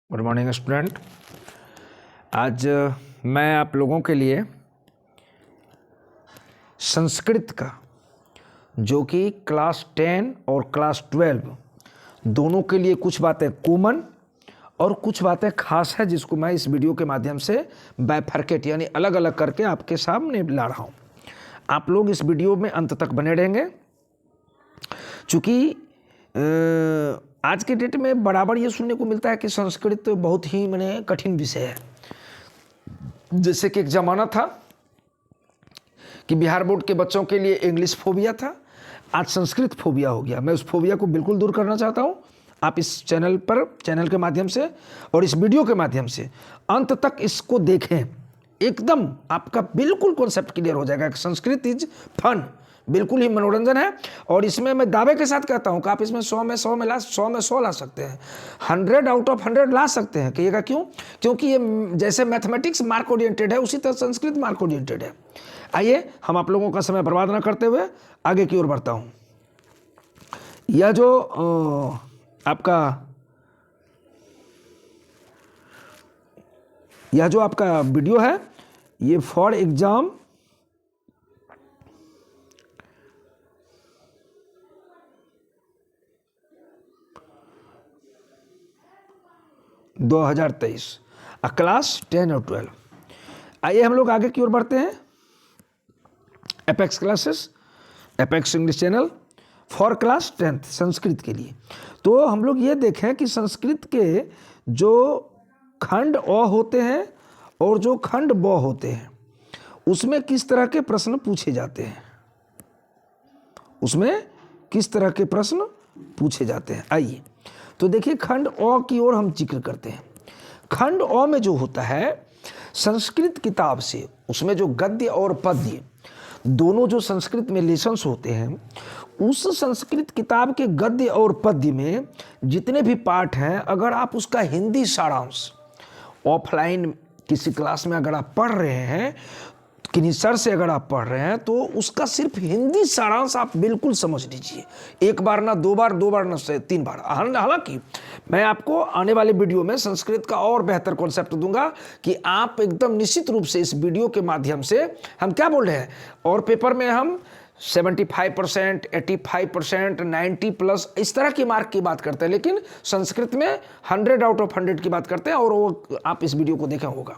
Good morning student. आज मैं आप लोगों के लिए संस्कृत का जो कि क्लास 10 और क्लास 12 दोनों के लिए कुछ बातें कॉमन और कुछ बातें खास है, जिसको मैं इस वीडियो के माध्यम से बाइफरकेट यानी अलग अलग करके आपके सामने ला रहा हूँ। आप लोग इस वीडियो में अंत तक बने रहेंगे, चूँकि आज के डेट में बराबर ये सुनने को मिलता है कि संस्कृत बहुत ही कठिन विषय है। जैसे कि एक ज़माना था कि बिहार बोर्ड के बच्चों के लिए इंग्लिश फोबिया था, आज संस्कृत फोबिया हो गया। मैं उस फोबिया को बिल्कुल दूर करना चाहता हूँ। आप इस चैनल के माध्यम से और इस वीडियो के माध्यम से अंत तक इसको देखें, एकदम आपका बिल्कुल कॉन्सेप्ट क्लियर हो जाएगा कि संस्कृत इज फन, बिल्कुल ही मनोरंजन है। और इसमें मैं दावे के साथ कहता हूं कि आप इसमें 100 में 100 ला सकते हैं, 100 आउट ऑफ 100 ला सकते हैं। कहिएगा क्यों? क्योंकि ये जैसे मैथमेटिक्स मार्क ओरिएंटेड है, उसी तरह संस्कृत मार्क ओरिएंटेड है। आइए हम आप लोगों का समय बर्बाद ना करते हुए आगे की ओर बढ़ता हूं। यह जो आपका वीडियो है, ये फॉर एग्जाम 2023 क्लास 10 और 12। आइए हम लोग आगे की ओर बढ़ते हैं। Apex classes, apex English channel for class 10 Sanskrit के लिए। तो हम लोग ये देखें कि संस्कृत के जो खंड अ होते हैं और जो खंड ब होते हैं, उसमें किस तरह के प्रश्न पूछे जाते हैं, आइए तो देखिए, खंड अ की ओर हम जिक्र करते हैं। खंड अ में जो होता है संस्कृत किताब से, उसमें जो गद्य और पद्य दोनों जो संस्कृत में लेसन्स होते हैं, उस संस्कृत किताब के गद्य और पद्य में जितने भी पाठ हैं, अगर आप उसका हिंदी सारांश ऑफलाइन किसी क्लास में अगर आप पढ़ रहे हैं, किन्हीं सर से अगर आप पढ़ रहे हैं, तो उसका सिर्फ हिंदी सारांश आप बिल्कुल समझ लीजिए। एक बार ना दो बार ना 3 बार। हालांकि मैं आपको आने वाले वीडियो में संस्कृत का और बेहतर कॉन्सेप्ट दूंगा कि आप एकदम निश्चित रूप से इस वीडियो के माध्यम से, हम क्या बोल रहे हैं, और पेपर में हम 75%, 85%, 90+ इस तरह की मार्क की बात करते हैं, लेकिन संस्कृत में 100 आउट ऑफ 100 की बात करते हैं। और वो आप इस वीडियो को देखा होगा।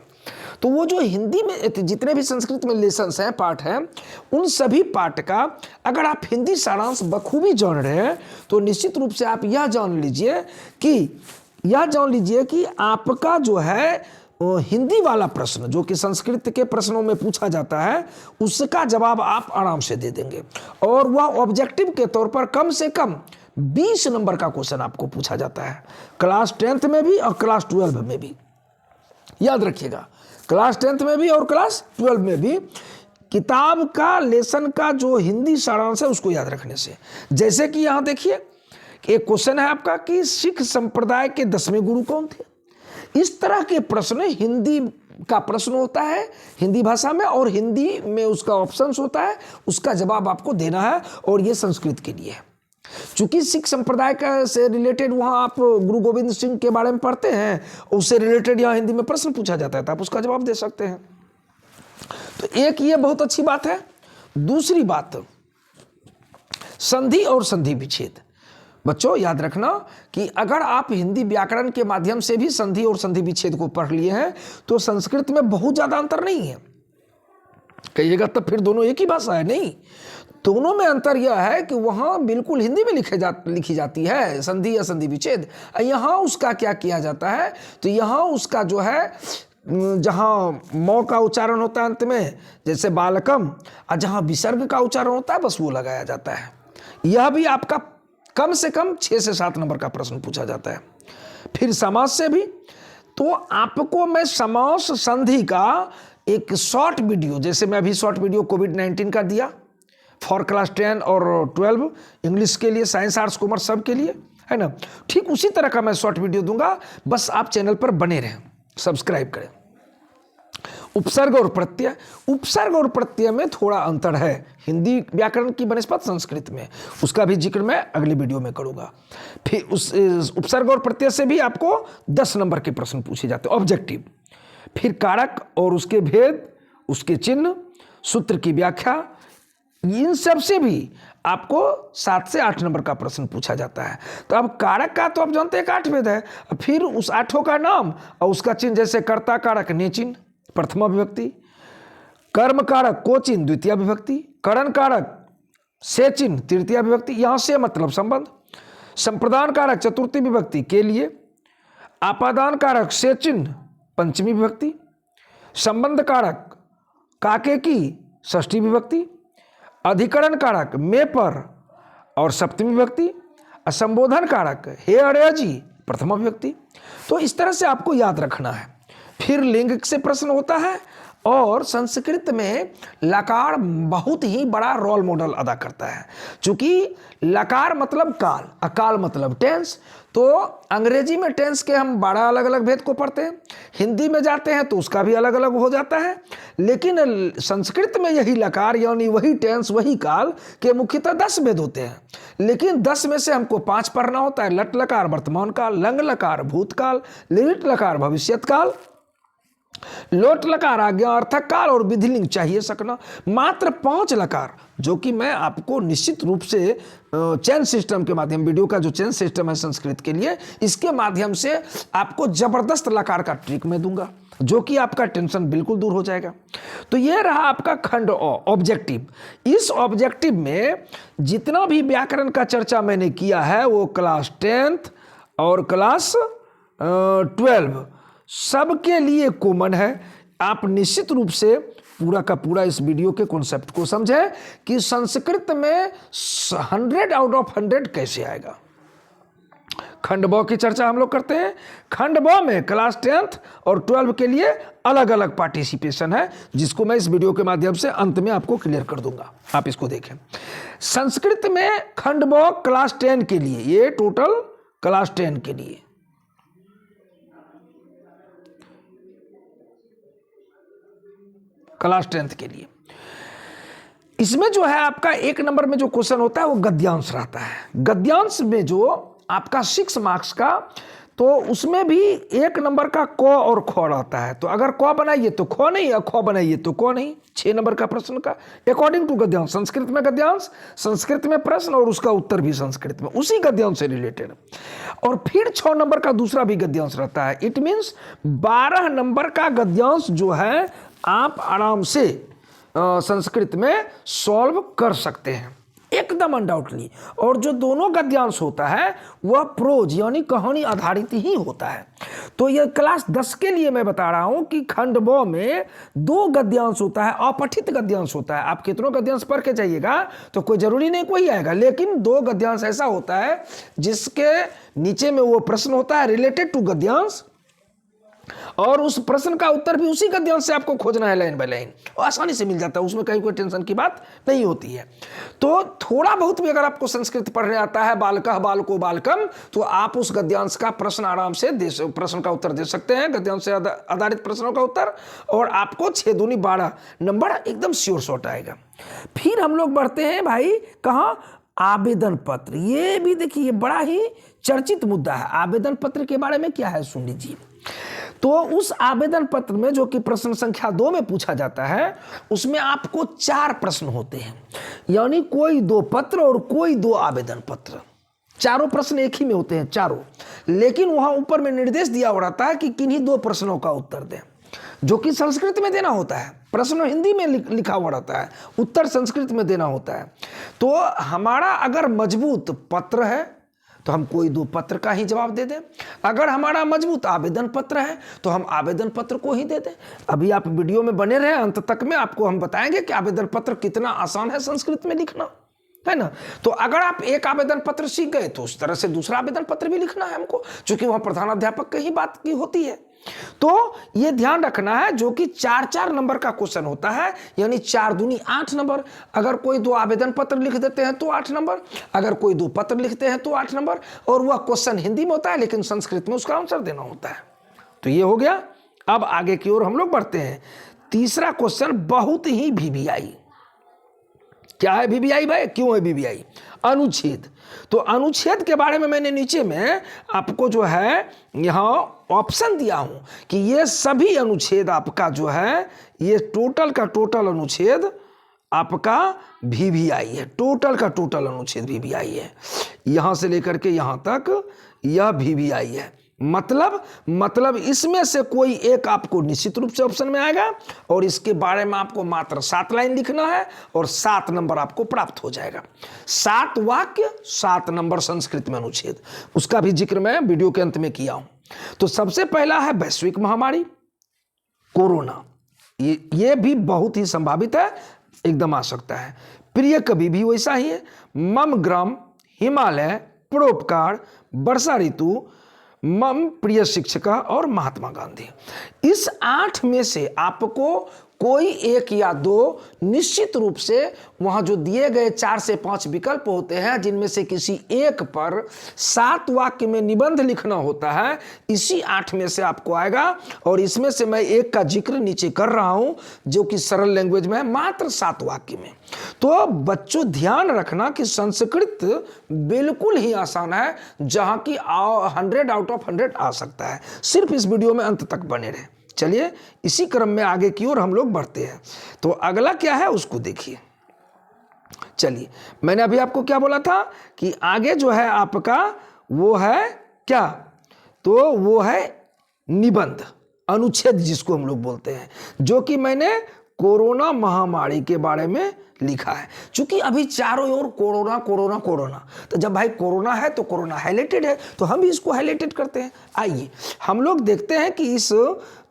तो वो जो हिंदी में जितने भी संस्कृत में लेसन्स हैं, पाठ हैं, उन सभी पाठ का अगर आप हिंदी सारांश बखूबी जान रहे हैं, तो निश्चित रूप से आप यह जान लीजिए कि आपका जो है हिंदी वाला प्रश्न जो कि संस्कृत के प्रश्नों में पूछा जाता है, उसका जवाब आप आराम से दे देंगे। और वह ऑब्जेक्टिव के तौर पर कम से कम 20 नंबर का क्वेश्चन आपको पूछा जाता है, क्लास 10th में भी और क्लास 12 में भी। याद रखिएगा, क्लास 10th में भी और क्लास 12 में भी किताब का लेसन का जो हिंदी सारांश है, उसको याद रखने से। जैसे कि यहाँ देखिए, एक क्वेश्चन है आपका कि सिख संप्रदाय के 10वें गुरु कौन थे। इस तरह के प्रश्न हिंदी का प्रश्न होता है, हिंदी भाषा में, और हिंदी में उसका ऑप्शंस होता है, उसका जवाब आपको देना है। और ये संस्कृत के लिए है। चूंकि सिख संप्रदाय का से रिलेटेड वहाँ आप गुरु गोविंद सिंह के बारे में पढ़ते हैं, उससे रिलेटेड यहाँ हिंदी में प्रश्न पूछा जाता है, तो आप उसका जवाब दे सकते हैं। तो एक ये बहुत अच्छी बात है। दूसरी बात, संधि और संधि विच्छेद। बच्चों याद रखना कि अगर आप हिंदी व्याकरण के माध्यम से भी संधि और संधि विच्छेद को पढ़ लिए हैं, तो संस्कृत में बहुत ज्यादा अंतर नहीं है। कहिएगा तब फिर दोनों एक ही भाषा है, नहीं। दोनों में अंतर यह है कि वहां बिल्कुल हिंदी में लिखी जाती है संधि या संधि विच्छेद। यहाँ उसका क्या किया जाता है, तो यहाँ उसका जो है, जहाँ मौ का उच्चारण होता है अंत में, जैसे बालकम, और जहाँ विसर्ग का उच्चारण होता है, बस वो लगाया जाता है। यह भी आपका कम से कम 6 से 7 नंबर का प्रश्न पूछा जाता है। फिर समास से भी, तो आपको मैं समास संधि का एक शॉर्ट वीडियो, जैसे मैं अभी शॉर्ट वीडियो कोविड-19 का दिया फॉर क्लास 10 और 12 इंग्लिश के लिए, साइंस आर्ट्स कॉमर्स सब के लिए, है ना, ठीक उसी तरह का मैं शॉर्ट वीडियो दूंगा। बस आप चैनल पर बने रहें, सब्सक्राइब करें। उपसर्ग और प्रत्यय, उपसर्ग और प्रत्यय में थोड़ा अंतर है हिंदी व्याकरण की बनस्पत संस्कृत में, उसका भी जिक्र मैं अगली वीडियो में करूंगा। फिर उस उपसर्ग और प्रत्यय से भी आपको 10 नंबर के प्रश्न पूछे जाते हैं, ऑब्जेक्टिव। फिर कारक और उसके भेद, उसके चिन्ह, सूत्र की व्याख्या, इन सब से भी आपको 7 से 8 नंबर का प्रश्न पूछा जाता है। तो अब कारक का तो आप जानते हैं 8 भेद है, फिर उस 8 का नाम और उसका चिन्ह, जैसे कर्ता कारक ने चिन्ह प्रथमा विभक्ति, कर्म कारक को चिन्ह द्वितीय विभक्ति, करण कारक से चिन्ह तृतीय विभक्ति, यहां से मतलब संबंध, संप्रदान कारक चतुर्थी विभक्ति के लिए, आपादान कारक से चिन्ह पंचमी विभक्ति, संबंध कारक काके की षष्ठी विभक्ति, अधिकरण कारक में पर और सप्तमी विभक्ति, संबोधन कारक हे अरे जी प्रथमा विभक्ति। तो इस तरह से आपको याद रखना है। फिर लिंग से प्रश्न होता है, और संस्कृत में लकार बहुत ही बड़ा रोल मॉडल अदा करता है। चूंकि लकार मतलब काल, अकाल मतलब टेंस, तो अंग्रेजी में टेंस के हम 12 अलग अलग भेद को पढ़ते हैं, हिंदी में जाते हैं तो उसका भी अलग अलग हो जाता है, लेकिन संस्कृत में यही लकार यानी वही टेंस वही काल के मुख्यतः 10 भेद होते हैं। लेकिन 10 में से हमको 5 पढ़ना होता है, लट लकार वर्तमान काल, लंग लकार भूतकाल, लिट लकार भविष्यत काल, लोट लकार आज्ञा अर्थक काल और विधिलिंग चाहिए सकना। मात्र 5 लकार, जो कि मैं आपको निश्चित रूप से चैन सिस्टम के माध्यम, वीडियो का जो चैन सिस्टम है संस्कृत के लिए, इसके माध्यम से आपको जबरदस्त लकार का ट्रिक मैं दूंगा, जो कि आपका टेंशन बिल्कुल दूर हो जाएगा। तो यह रहा आपका खंड ऑब्जेक्टिव। इस ऑब्जेक्टिव में जितना भी व्याकरण का चर्चा मैंने किया है वो क्लास 10th और क्लास 12 सबके लिए कॉमन है। आप निश्चित रूप से पूरा का पूरा इस वीडियो के कॉन्सेप्ट को समझें कि संस्कृत में 100 आउट ऑफ 100 कैसे आएगा। खंड ब की चर्चा हम लोग करते हैं। खंड ब में क्लास 10th और 12 के लिए अलग अलग पार्टिसिपेशन है, जिसको मैं इस वीडियो के माध्यम से अंत में आपको क्लियर कर दूंगा। आप इसको देखें। संस्कृत में खंड ब क्लास 10 के लिए, ये टोटल क्लास 10 के लिए, क्लास 10th के लिए, इसमें जो है आपका 1 नंबर में जो क्वेश्चन होता है वो गद्यांश रहता है। गद्यांश में जो आपका 6 मार्क्स का, तो उसमें भी 1 नंबर का क और ख रहता है। तो अगर क बनाइए तो ख नहीं, या ख बनाइए तो क नहीं। 6 नंबर का प्रश्न का अकॉर्डिंग टू गद्यांश, संस्कृत में गद्यांश, संस्कृत में प्रश्न और उसका उत्तर भी संस्कृत में, उसी गद्यांश से रिलेटेड। और फिर 6 नंबर का दूसरा भी गद्यांश रहता है। इट मीन्स 12 नंबर का गद्यांश जो है आप आराम से संस्कृत में सॉल्व कर सकते हैं, एकदम अनडाउटली। और जो दोनों गद्यांश होता है वह प्रोज यानी कहानी आधारित ही होता है। तो यह क्लास 10 के लिए मैं बता रहा हूं कि खंड ब में 2 गद्यांश होता है, अपठित गद्यांश होता है। आप कितनों गद्यांश पढ़ के जाइएगा तो कोई जरूरी नहीं कोई आएगा, लेकिन 2 गद्यांश ऐसा होता है जिसके नीचे में वो प्रश्न होता है रिलेटेड टू गद्यांश, और उस प्रश्न का उत्तर भी उसी गद्यांश से आपको खोजना है लाइन बाय लाइन, और आसानी से मिल जाता है, उसमें कहीं कोई टेंशन की बात नहीं होती है। तो थोड़ा बहुत भी अगर आपको संस्कृत पढ़ने आता है, बालकः बालको बालकम, तो आप उस गद्यांश का प्रश्न आराम से प्रश्न का उत्तर दे सकते हैं, गद्यांश से आधारित प्रश्नों का उत्तर, और आपको 6 दूनी 12 नंबर एकदम श्योर शॉट आएगा। फिर हम लोग बढ़ते हैं भाई कहाँ, आवेदन पत्र। ये भी देखिए बड़ा ही चर्चित मुद्दा है। आवेदन पत्र के बारे में क्या है सुन लीजिए। तो उस आवेदन पत्र में जो कि प्रश्न संख्या 2 में पूछा जाता है, उसमें आपको 4 प्रश्न होते हैं, यानी कोई 2 पत्र और कोई 2 आवेदन पत्र। चारों प्रश्न एक ही में होते हैं, चारों, लेकिन वहां ऊपर में निर्देश दिया हो रहता है कि किन्हीं 2 प्रश्नों का उत्तर दें, जो कि संस्कृत में देना होता है। प्रश्न हिंदी में लिखा हुआ रहता है, उत्तर संस्कृत में देना होता है। तो हमारा अगर मजबूत पत्र है तो हम कोई 2 पत्र का ही जवाब दे दें, अगर हमारा मजबूत आवेदन पत्र है तो हम आवेदन पत्र को ही दे दें। अभी आप वीडियो में बने रहे, अंत तक में आपको हम बताएंगे कि आवेदन पत्र कितना आसान है संस्कृत में लिखना, है ना। तो अगर आप एक आवेदन पत्र सीख गए तो उस तरह से दूसरा आवेदन पत्र भी लिखना है हमको, क्योंकि वहां प्रधानाध्यापक की ही बात की होती है। तो ये ध्यान रखना है, जो कि 4-4 नंबर का क्वेश्चन होता है, यानी 4 दूनी 8 नंबर। अगर कोई 2 आवेदन पत्र लिख देते हैं तो 8 नंबर, अगर कोई 2 पत्र लिखते हैं तो 8 नंबर, और वह क्वेश्चन हिंदी में होता है लेकिन संस्कृत में उसका आंसर देना होता है। तो ये हो गया। अब आगे की ओर हम लोग बढ़ते हैं। तीसरा क्वेश्चन बहुत ही वीवीआई। क्या है वीवीआई भाई, क्यों है वीवीआई? अनुच्छेद। तो अनुच्छेद के बारे में मैंने नीचे में आपको जो है यहाँ ऑप्शन दिया हूं कि ये सभी अनुच्छेद आपका जो है, ये टोटल का टोटल अनुच्छेद आपका वीवीआई है। टोटल का टोटल अनुच्छेद वीवीआई है। यहां से लेकर के यहां तक यह वीवीआई है। मतलब इसमें से कोई एक आपको निश्चित रूप से ऑप्शन में आएगा और इसके बारे में आपको मात्र 7 लाइन लिखना है और 7 नंबर आपको प्राप्त हो जाएगा। 7 वाक्य 7 नंबर संस्कृत में अनुच्छेद, उसका भी जिक्र मैं वीडियो के अंत में किया हूं। तो सबसे पहला है वैश्विक महामारी कोरोना। ये भी बहुत ही संभावित है, एकदम आ सकता है। प्रिय कवि भी वैसा ही है। मम ग्राम, हिमालय, परोपकार, वर्षा ऋतु, मम प्रिय शिक्षिका और महात्मा गांधी। इस 8 में से आपको कोई एक या 2 निश्चित रूप से वहां जो दिए गए 4 से 5 विकल्प होते हैं, जिनमें से किसी एक पर 7 वाक्य में निबंध लिखना होता है, इसी 8 में से आपको आएगा। और इसमें से मैं एक का जिक्र नीचे कर रहा हूं जो कि सरल लैंग्वेज में है, मात्र 7 वाक्य में। तो बच्चों ध्यान रखना कि संस्कृत बिल्कुल ही आसान है, जहां की 100 आउट ऑफ 100 आ सकता है। सिर्फ इस वीडियो में अंत तक बने रहे। चलिए इसी क्रम में आगे की ओर हम लोग बढ़ते हैं। तो अगला क्या है उसको देखिए। चलिए, मैंने अभी आपको क्या बोला था कि आगे जो है आपका वो है क्या, तो वो है निबंध, अनुच्छेद जिसको हम लोग बोलते हैं, जो कि मैंने कोरोना महामारी के बारे में लिखा है। क्योंकि अभी चारों ओर कोरोना कोरोना कोरोना, तो जब भाई कोरोना है तो कोरोना हाईलाइटेड है, तो हम भी इसको हाईलाइटेड करते हैं। आइए हम लोग देखते हैं कि इस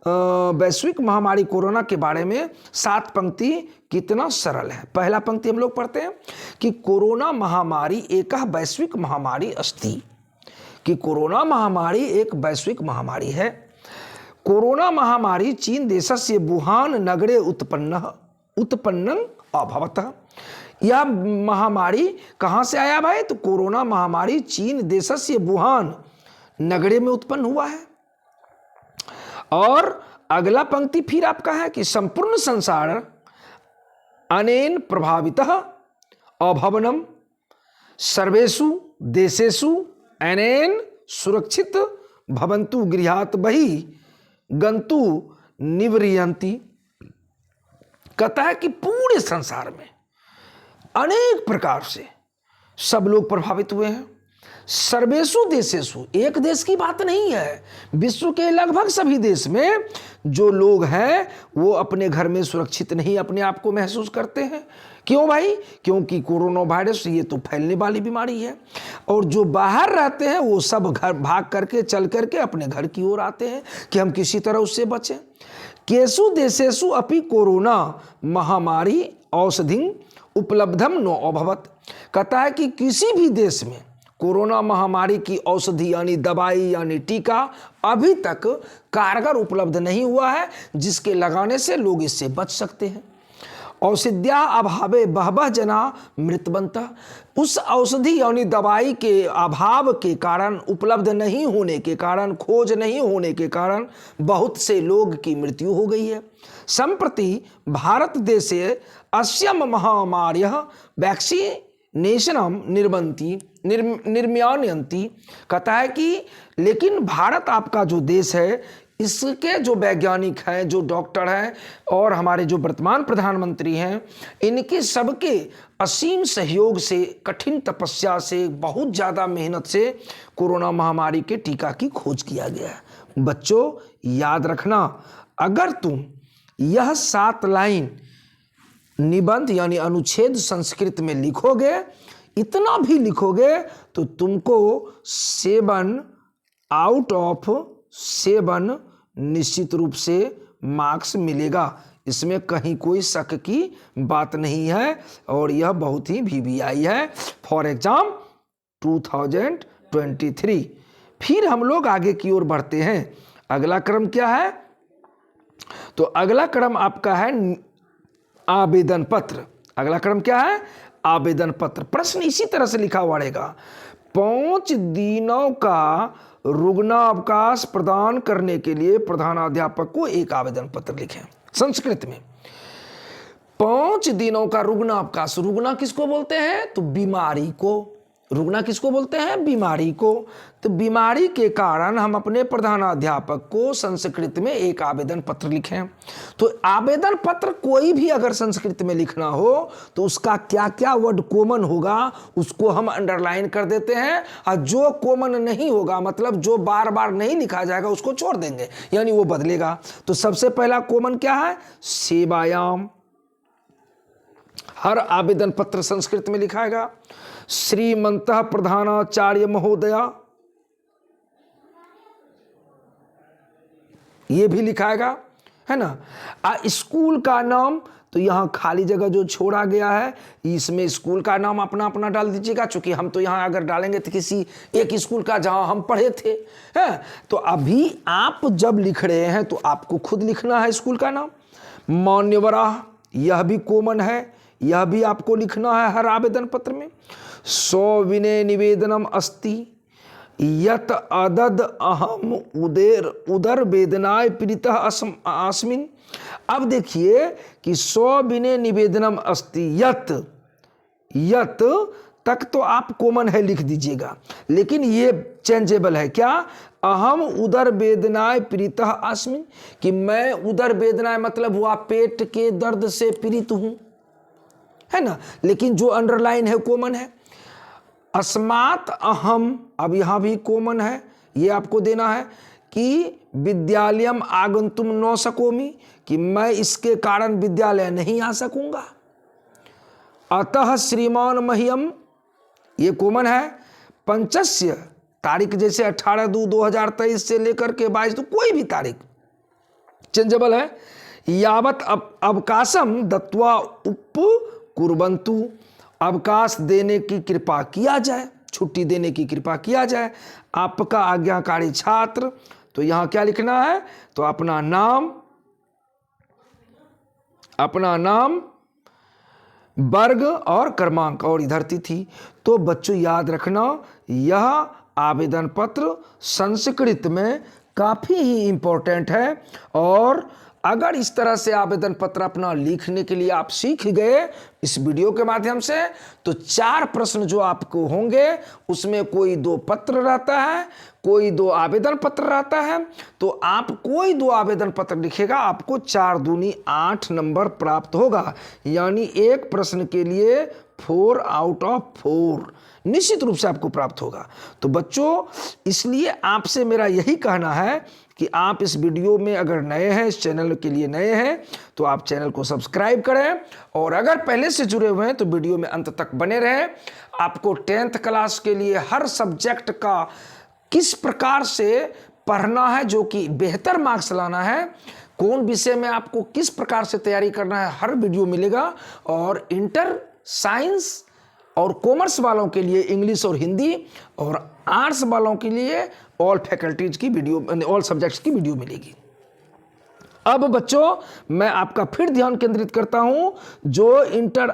वैश्विक महामारी कोरोना के बारे में 7 पंक्ति कितना सरल है। पहला पंक्ति हम लोग पढ़ते हैं कि कोरोना महामारी एक वैश्विक महामारी अस्ति, कि कोरोना महामारी एक वैश्विक महामारी है। कोरोना महामारी चीन देशस्य वुहान नगरे उत्पन्नं अभवतः। यह महामारी कहां से आया भाई, तो कोरोना महामारी चीन देशस्य वुहान नगरे में उत्पन्न हुआ है। और अगला पंक्ति फिर आपका है कि संपूर्ण संसार अनेन प्रभावितः अभवनम सर्वेषु देशेषु अनेन सुरक्षित भवन्तु गृहात् बहिः गंतु निवृयन्ति। कहता है कि पूरे संसार में अनेक प्रकार से सब लोग प्रभावित हुए हैं। सर्वेषु देशेषु, एक देश की बात नहीं है, विश्व के लगभग सभी देश में जो लोग हैं वो अपने घर में सुरक्षित नहीं अपने आप को महसूस करते हैं। क्यों भाई? क्योंकि कोरोना वायरस ये तो फैलने वाली बीमारी है, और जो बाहर रहते हैं वो सब घर भाग करके चल करके अपने घर की ओर आते हैं कि हम किसी तरह उससे बचें। केषु देशेषु अपि कोरोना महामारी औषधि उपलब्धम नो अभवत। कहता है कि किसी भी देश में कोरोना महामारी की औषधि यानी दवाई यानी टीका अभी तक कारगर उपलब्ध नहीं हुआ है, जिसके लगाने से लोग इससे बच सकते हैं। औषध्या अभावे बहवः जना मृतवन्तः। उस औषधि यानी दवाई के अभाव के कारण, उपलब्ध नहीं होने के कारण, खोज नहीं होने के कारण बहुत से लोग की मृत्यु हो गई है। संप्रति भारत देशे अस्यम महामार्यः वैक्सीनेशनम निर्मयन्ति। कहता है कि लेकिन भारत आपका जो देश है, इसके जो वैज्ञानिक हैं, जो डॉक्टर हैं और हमारे जो वर्तमान प्रधानमंत्री हैं, इनके सबके असीम सहयोग से, कठिन तपस्या से, बहुत ज़्यादा मेहनत से कोरोना महामारी के टीका की खोज किया गया है। बच्चों याद रखना, अगर तुम यह 7 लाइन निबंध यानी अनुच्छेद संस्कृत में लिखोगे, इतना भी लिखोगे, तो तुमको 7 आउट ऑफ 7 निश्चित रूप से मार्क्स मिलेगा। इसमें कहीं कोई शक की बात नहीं है, और यह बहुत ही वीवीआई है फॉर एग्जाम 2023। फिर हम लोग आगे की ओर बढ़ते हैं। अगला क्रम क्या है, तो अगला क्रम आपका है आवेदन पत्र। अगला क्रम क्या है, आवेदन पत्र। प्रश्न इसी तरह से लिखा हुआ रहेगा, 5 दिनों का रुग्णावकाश प्रदान करने के लिए प्रधानाध्यापक को एक आवेदन पत्र लिखें। संस्कृत में। 5 दिनों का रुग्णावकाश। रुग्ना किसको बोलते हैं? तो बीमारी को। रुग्ना किसको बोलते हैं? बीमारी को। तो बीमारी के कारण हम अपने प्रधानाध्यापक को संस्कृत में एक आवेदन पत्र लिखें। तो आवेदन पत्र कोई भी अगर संस्कृत में लिखना हो तो उसका क्या क्या वर्ड कॉमन होगा उसको हम अंडरलाइन कर देते हैं, और जो कॉमन नहीं होगा, मतलब जो बार बार नहीं लिखा जाएगा, उसको छोड़ देंगे, यानी वो बदलेगा। तो सबसे पहला कॉमन क्या है? सेवायाम। हर आवेदन पत्र संस्कृत में लिखाएगा। श्रीमंतः प्रधानाचार्य महोदया, ये भी लिखाएगा, है ना। स्कूल का नाम, तो यहां खाली जगह जो छोड़ा गया है इसमें स्कूल का नाम अपना अपना डाल दीजिएगा, चूंकि हम तो यहां अगर डालेंगे तो किसी एक स्कूल का जहां हम पढ़े थे, है। तो अभी आप जब लिख रहे हैं तो आपको खुद लिखना है स्कूल का नाम। मान्यवरा, यह भी कॉमन है, यह भी आपको लिखना है हर आवेदन पत्र में। सविनय निवेदनम अस्ति यत अदद अहम उदर वेदनाय पीड़ितः अस्मिन्। अब देखिए कि सविनय निवेदनम अस्ति, यत तक तो आप कॉमन है लिख दीजिएगा, लेकिन ये चेंजेबल है। क्या? अहम उदर वेदनाय पीड़ितः अस्मिन्, कि मैं उदर वेदनाएं मतलब हुआ पेट के दर्द से पीड़ित हूं, है ना। लेकिन जो अंडरलाइन है कॉमन है। अस्मात् अहम, अब यहां भी कॉमन है, ये आपको देना है कि विद्यालयम आगंतुम न सकोमि, कि मैं इसके कारण विद्यालय नहीं आ सकूंगा। अतः श्रीमान मह्यम, ये कॉमन है। पंचस्य, तारीख जैसे 18/2/2023 से लेकर के 22, तो कोई भी तारीख चेंजेबल है। यावत अवकाशम दत्वा उपकुर्वन्तु, अवकाश देने की कृपा किया जाए, छुट्टी देने की कृपा किया जाए। आपका आज्ञाकारी छात्र, तो यहां क्या लिखना है? तो अपना नाम, वर्ग और क्रमांक और इधर तिथि। तो बच्चों याद रखना, यह आवेदन पत्र संस्कृत में काफी ही इंपॉर्टेंट है। और अगर इस तरह से आवेदन पत्र अपना लिखने के लिए आप सीख गए इस वीडियो के माध्यम से, तो 4 प्रश्न जो आपको होंगे उसमें कोई 2 पत्र रहता है, कोई 2 आवेदन पत्र रहता है। तो आप कोई 2 आवेदन पत्र लिखेगा, आपको 4 दूनी 8 नंबर प्राप्त होगा, यानी एक प्रश्न के लिए 4 आउट ऑफ 4 निश्चित रूप से आपको प्राप्त होगा। तो बच्चों, इसलिए आपसे मेरा यही कहना है कि आप इस वीडियो में अगर नए हैं, इस चैनल के लिए नए हैं, तो आप चैनल को सब्सक्राइब करें, और अगर पहले से जुड़े हुए हैं तो वीडियो में अंत तक बने रहें। आपको 10th क्लास के लिए हर सब्जेक्ट का किस प्रकार से पढ़ना है, जो कि बेहतर मार्क्स लाना है, कौन विषय में आपको किस प्रकार से तैयारी करना है, हर वीडियो मिलेगा। और इंटर, साइंस और कॉमर्स वालों के लिए इंग्लिश और हिंदी, और आर्ट्स वालों के लिए ऑल फैकल्टीज की वीडियो, ऑल सब्जेक्ट्स की वीडियो मिलेगी। अब बच्चों, मैं आपका फिर ध्यान केंद्रित करता हूं, जो इंटर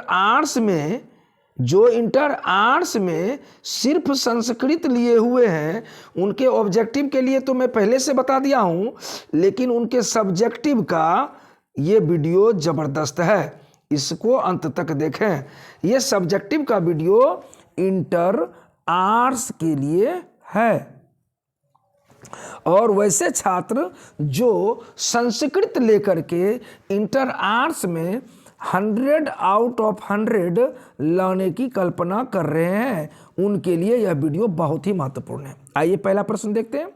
आर्ट्स में सिर्फ संस्कृत लिए हुए हैं, उनके ऑब्जेक्टिव के लिए तो मैं पहले से बता दिया हूं, लेकिन उनके सब्जेक्टिव का ये वीडियो जबरदस्त है, इसको अंत तक देखें। ये सब्जेक्टिव का वीडियो इंटर आर्ट्स के लिए है। और वैसे छात्र जो संस्कृत लेकर के इंटर आर्ट्स में 100 आउट ऑफ 100 लाने की कल्पना कर रहे हैं, उनके लिए यह वीडियो बहुत ही महत्वपूर्ण है। आइए पहला प्रश्न देखते हैं।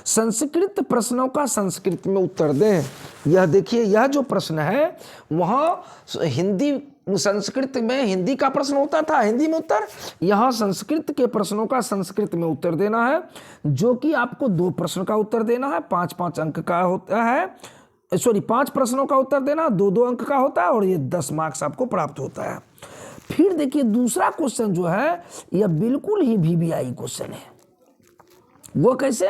संस्कृत प्रश्नों का संस्कृत में उत्तर दें। यह देखिए, यह जो प्रश्न है वहाँ हिंदी, संस्कृत में हिंदी का प्रश्न होता था, हिंदी में उत्तर, यहाँ संस्कृत के प्रश्नों का संस्कृत में उत्तर देना है, जो कि आपको 2 प्रश्न का उत्तर देना है, 5-5 अंक का होता है, 5 प्रश्नों का उत्तर देना, 2-2 अंक का होता है, और ये 10 मार्क्स आपको प्राप्त होता है। फिर देखिए दूसरा क्वेश्चन जो है यह बिल्कुल ही VVI क्वेश्चन है। वो कैसे?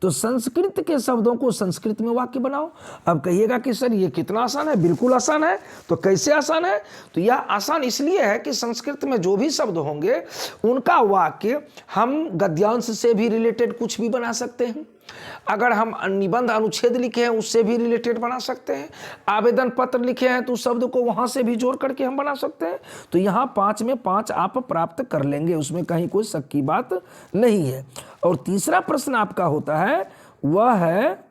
तो संस्कृत के शब्दों को संस्कृत में वाक्य बनाओ। अब कहिएगा कि सर ये कितना आसान है? बिल्कुल आसान है। तो कैसे आसान है? तो यह आसान इसलिए है कि संस्कृत में जो भी शब्द होंगे उनका वाक्य हम गद्यांश से भी रिलेटेड कुछ भी बना सकते हैं, अगर हम निबंध अनुच्छेद लिखे हैं उससे भी रिलेटेड बना सकते हैं। आवेदन पत्र लिखे हैं तो शब्द को वहां से भी जोड़ करके हम बना सकते हैं। तो यहाँ 5 में 5 आप प्राप्त कर लेंगे, उसमें कहीं कोई शक की बात नहीं है। और तीसरा प्रश्न आपका होता है वह है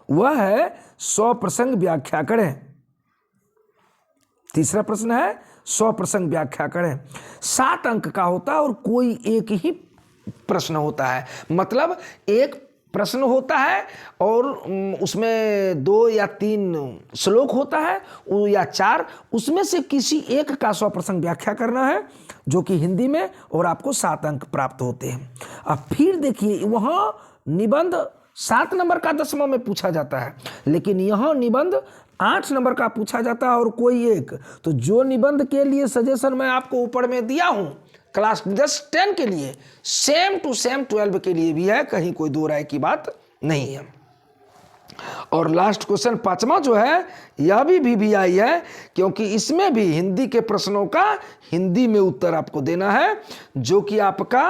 वह है 100 प्रसंग व्याख्या करें। तीसरा प्रश्न है 100 प्रसंग व्याख्या करें। 7 अंक का होता है और कोई एक ही प्रश्न होता है, मतलब एक प्रश्न होता है और उसमें 2 या 3 श्लोक होता है या 4, उसमें से किसी एक का 100 प्रसंग व्याख्या करना है जो कि हिंदी में, और आपको 7 अंक प्राप्त होते हैं। अब फिर देखिए वहां निबंध 7 नंबर का 10वां में पूछा जाता है, लेकिन यहां निबंध 8 नंबर का पूछा जाता है और कोई एक। तो जो निबंध के लिए सजेशन मैं आपको ऊपर में दिया हूं क्लास 10 के लिए, सेम टू सेम 12 के लिए भी है, कहीं कोई दो राय की बात नहीं है। और लास्ट क्वेश्चन 5वां जो है यह भी VVI है, क्योंकि इसमें भी हिंदी के प्रश्नों का हिंदी में उत्तर आपको देना है, जो कि आपका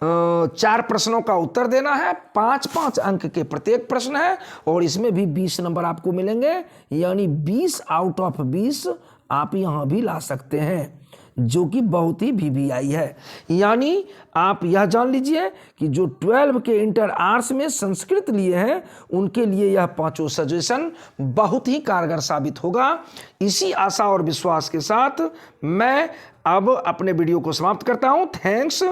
4 प्रश्नों का उत्तर देना है। 5-5 अंक के प्रत्येक प्रश्न है और इसमें भी 20 नंबर आपको मिलेंगे, यानी 20 आउट ऑफ 20 आप यहां भी ला सकते हैं, जो कि बहुत ही VVI है। यानी आप यह जान लीजिए कि जो 12 के इंटर आर्ट्स में संस्कृत लिए हैं उनके लिए यह 5 सजेशन बहुत ही कारगर साबित होगा। इसी आशा और विश्वास के साथ मैं अब अपने वीडियो को समाप्त करता हूं। थैंक्स